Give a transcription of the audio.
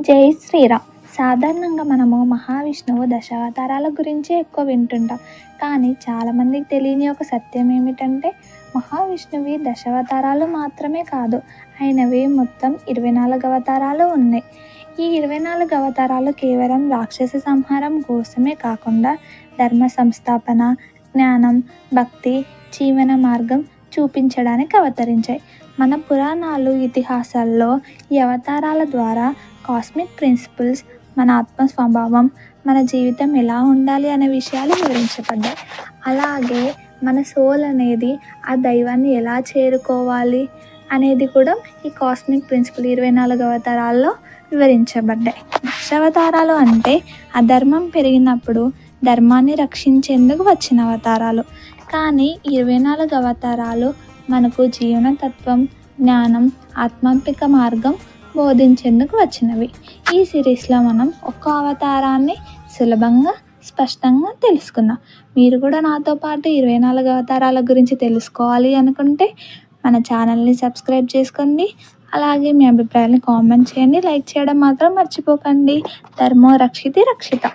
జై శ్రీరామ్. సాధారణంగా మనము మహావిష్ణువు దశావతారాల గురించే ఎక్కువ వింటుంటాం. కానీ చాలామందికి తెలియని ఒక సత్యం ఏమిటంటే మహావిష్ణువి దశావతారాలు మాత్రమే కాదు, ఆయనవి మొత్తం 24 అవతారాలు ఉన్నాయి. ఈ 24 అవతారాలు కేవలం రాక్షస సంహారం కోసమే కాకుండా ధర్మ సంస్థాపన, జ్ఞానం, భక్తి, జీవన మార్గం చూపించడానికి అవతరించాయి. మన పురాణాలు, ఇతిహాసాల్లో ఈ అవతారాల ద్వారా కాస్మిక్ ప్రిన్సిపల్స్, మన ఆత్మ స్వభావం, మన జీవితం ఎలా ఉండాలి అనే విషయాలు వివరించబడ్డాయి. అలాగే మన సోల్ అనేది ఆ దైవాన్ని ఎలా చేరుకోవాలి అనేది కూడా ఈ కాస్మిక్ ప్రిన్సిపల్ 24 అవతారాల్లో వివరించబడ్డాయి. దశావతారాలు అంటే అధర్మం పెరిగినప్పుడు ధర్మాన్ని రక్షించేందుకు వచ్చిన అవతారాలు. కానీ 24 అవతారాలు మనకు జీవనతత్వం, జ్ఞానం, ఆత్మాత్మిక మార్గం బోధించేందుకు వచ్చినవి. ఈ సిరీస్లో మనం ఒక్కో అవతారాన్ని సులభంగా, స్పష్టంగా తెలుసుకుందాం. మీరు కూడా నాతో పాటు 24 అవతారాల గురించి తెలుసుకోవాలి అనుకుంటే మన ఛానల్ని సబ్స్క్రైబ్ చేసుకోండి. అలాగే మీ అభిప్రాయాన్ని కామెంట్ చేయండి. లైక్ చేయడం మాత్రం మర్చిపోకండి. ధర్మో రక్షితి రక్షిత.